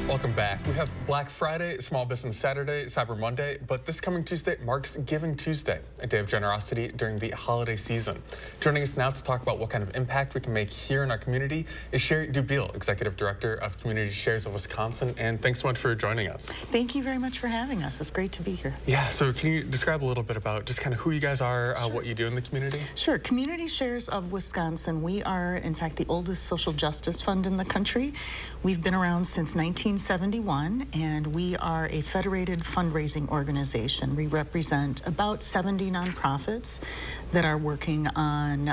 Welcome back. We have Black Friday, Small Business Saturday, Cyber Monday, but this coming Tuesday marks Giving Tuesday, a day of generosity during the holiday season. Joining us now to talk about what kind of impact we can make here in our community is Sherry Dubiel, Executive Director of Community Shares of Wisconsin, and thanks so much for joining us. Thank you very much for having us. It's great to be here. Yeah, so can you describe a little bit about just kind of who you guys are, Sure. what you do in the community? Sure. Community Shares of Wisconsin. We are, in fact, the oldest social justice fund in the country. We've been around since 1971, and we are a federated fundraising organization. We represent about 70 nonprofits that are working on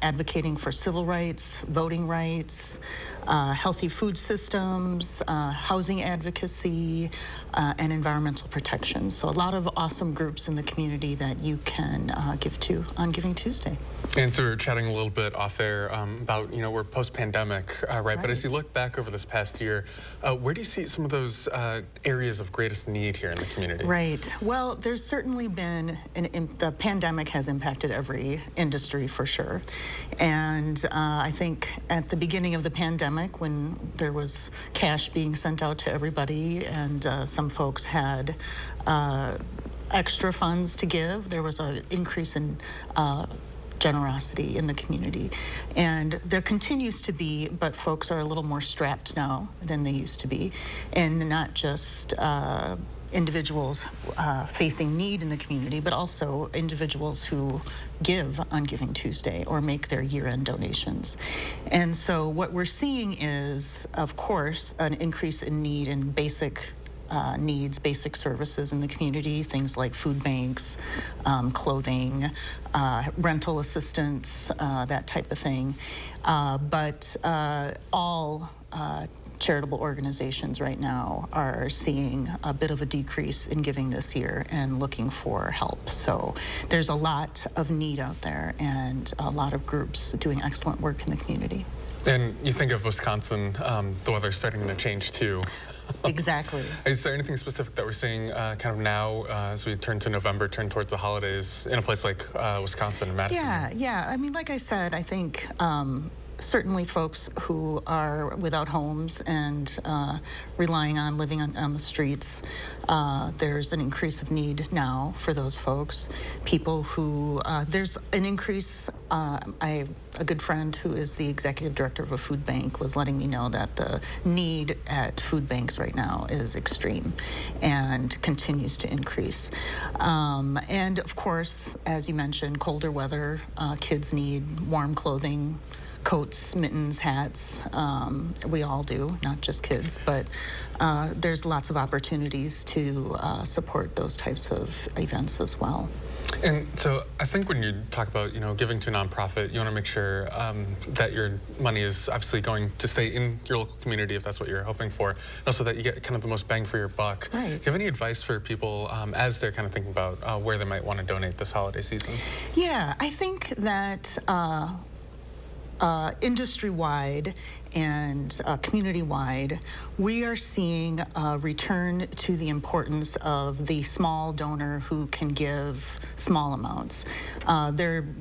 advocating for civil rights, voting rights, healthy food systems, housing advocacy, and environmental protection. So a lot of awesome groups in the community that you can give to on Giving Tuesday. And so we were chatting a little bit off there about, we're post-pandemic, right? But as you look back over this past year, where do you see some of those areas of greatest need here in the community? Right. Well, there's certainly been, the pandemic has impacted every industry for sure. And I think at the beginning of the pandemic, when there was cash being sent out to everybody and some folks had extra funds to give, there was an increase in generosity in the community. And there continues to be, but folks are a little more strapped now than they used to be. And not just individuals facing need in the community, but also individuals who give on Giving Tuesday or make their year-end donations. And so what we're seeing is, of course, an increase in need in basic needs, basic services in the community, things like food banks, clothing, rental assistance, that type of thing. But all charitable organizations right now are seeing a bit of a decrease in giving this year and looking for help. So there's a lot of need out there and a lot of groups doing excellent work in the community. And you think of Wisconsin, the weather's starting to change too. Exactly. Is there anything specific that we're seeing kind of now as we turn to November, turn towards the holidays in a place like Wisconsin and Madison? Yeah. I mean, like I said, I think certainly folks who are without homes and relying on living on the streets, there's an increase of need now for those folks. People who, there's an increase, a good friend who is the executive director of a food bank was letting me know that the need at food banks right now is extreme and continues to increase. And of course, as you mentioned, colder weather, kids need warm clothing, coats, mittens, hats. We all do, not just kids, but there's lots of opportunities to support those types of events as well. And so I think when you talk about, giving to a nonprofit, you want to make sure that your money is obviously going to stay in your local community if that's what you're hoping for, and also that you get kind of the most bang for your buck. Right. Do you have any advice for people as they're kind of thinking about where they might want to donate this holiday season? Yeah, I think that industry-wide and community-wide, we are seeing a return to the importance of the small donor who can give small amounts.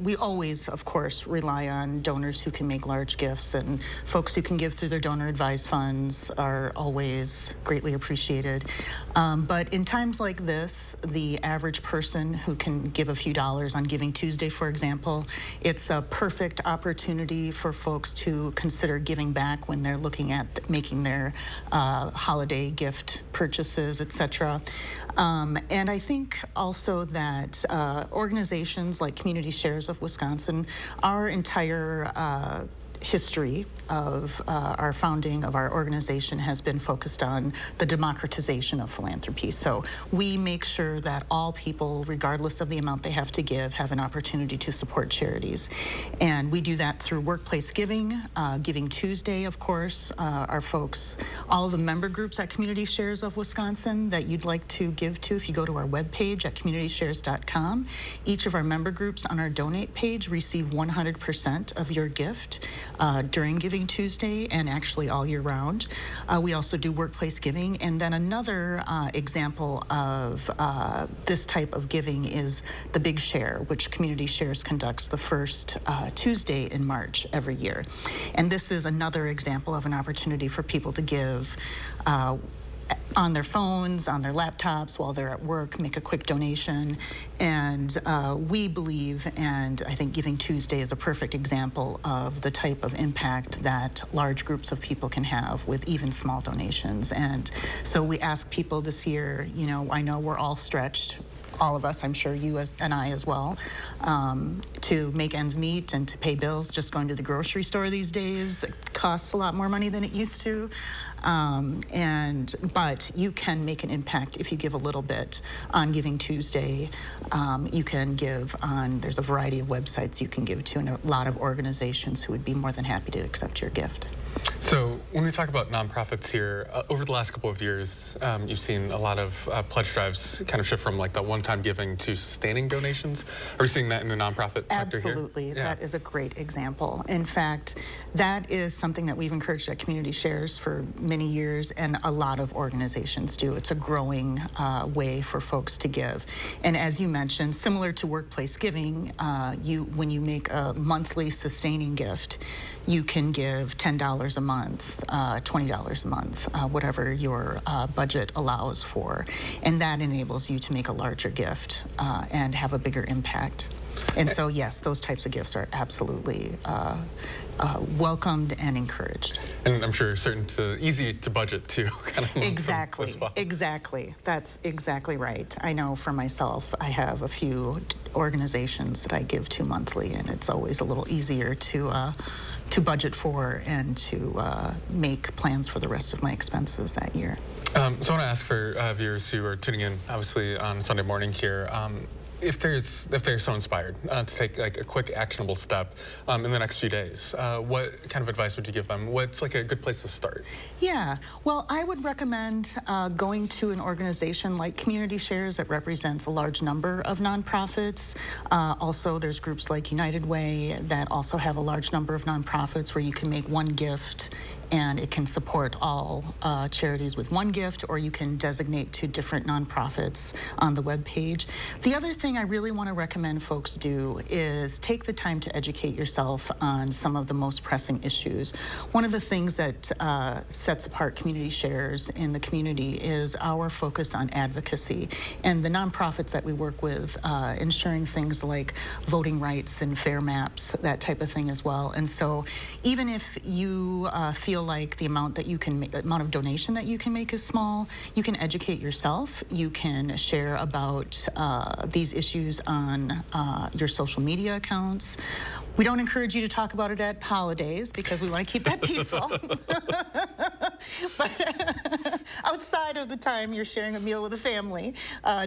We always, of course, rely on donors who can make large gifts, and folks who can give through their donor-advised funds are always greatly appreciated. But in times like this, the average person who can give a few dollars on Giving Tuesday, for example, it's a perfect opportunity for folks to consider giving back when they're looking at making their holiday gift purchases, etc. And I think also that organizations like Community Shares of Wisconsin, our entire history of our founding of our organization has been focused on the democratization of philanthropy. So we make sure that all people, regardless of the amount they have to give, have an opportunity to support charities. And we do that through workplace giving, Giving Tuesday, of course, our folks, all of the member groups at Community Shares of Wisconsin that you'd like to give to, if you go to our webpage at communityshares.com, each of our member groups on our donate page receive 100% of your gift. during Giving Tuesday and actually all year round. We also do workplace giving. And then another example of this type of giving is the Big Share, which Community Shares conducts the first Tuesday in March every year. And this is another example of an opportunity for people to give on their phones, on their laptops, while they're at work, make a quick donation. And we believe, and I think Giving Tuesday is a perfect example of the type of impact that large groups of people can have with even small donations. And so we ask people this year, you know, I know we're all stretched, all of us, I'm sure you and I as well, to make ends meet and to pay bills. Just going to the grocery store these days costs a lot more money than it used to. But you can make an impact if you give a little bit on Giving Tuesday. You can give on, there's a variety of websites you can give to, and a lot of organizations who would be more than happy to accept your gift. So when we talk about nonprofits here, over the last couple of years, you've seen a lot of pledge drives kind of shift from like that one-time giving to sustaining donations. Are we seeing that in the nonprofit sector here? Absolutely. Yeah. That is a great example. In fact, that is something that we've encouraged at Community Shares for many years, and a lot of organizations do. It's a growing way for folks to give. And as you mentioned, similar to workplace giving, when you make a monthly sustaining gift, you can give $10 a month, $20 a month, whatever your budget allows for. And that enables you to make a larger gift and have a bigger impact. And so, yes, those types of gifts are absolutely welcomed and encouraged. And I'm sure easy to budget too. Kind of Exactly. as well. Exactly. That's exactly right. I know for myself, I have a few organizations that I give to monthly, and it's always a little easier to budget for and to make plans for the rest of my expenses that year. So I want to ask for viewers who are tuning in, obviously on Sunday morning here, if they're so inspired to take like a quick actionable step in the next few days, what kind of advice would you give them? What's like a good place to start? Yeah, well, I would recommend going to an organization like Community Shares that represents a large number of nonprofits. Also, there's groups like United Way that also have a large number of nonprofits where you can make one gift and it can support all charities with one gift, or you can designate to different nonprofits on the webpage. The other thing I really want to recommend folks do is take the time to educate yourself on some of the most pressing issues. One of the things that sets apart Community Shares in the community is our focus on advocacy, and the nonprofits that we work with ensuring things like voting rights and fair maps, that type of thing as well. And so even if you feel like the amount that you can make, the amount of donation that you can make is small, you can educate yourself. You can share about these issues on your social media accounts. We don't encourage you to talk about it at holidays because we want to keep that peaceful. But outside of the time you're sharing a meal with a family,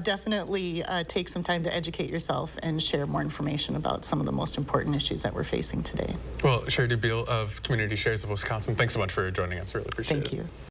definitely take some time to educate yourself and share more information about some of the most important issues that we're facing today. Well, Sherry Beal of Community Shares of Wisconsin, thanks so much for joining us. Really appreciate it. Thank you.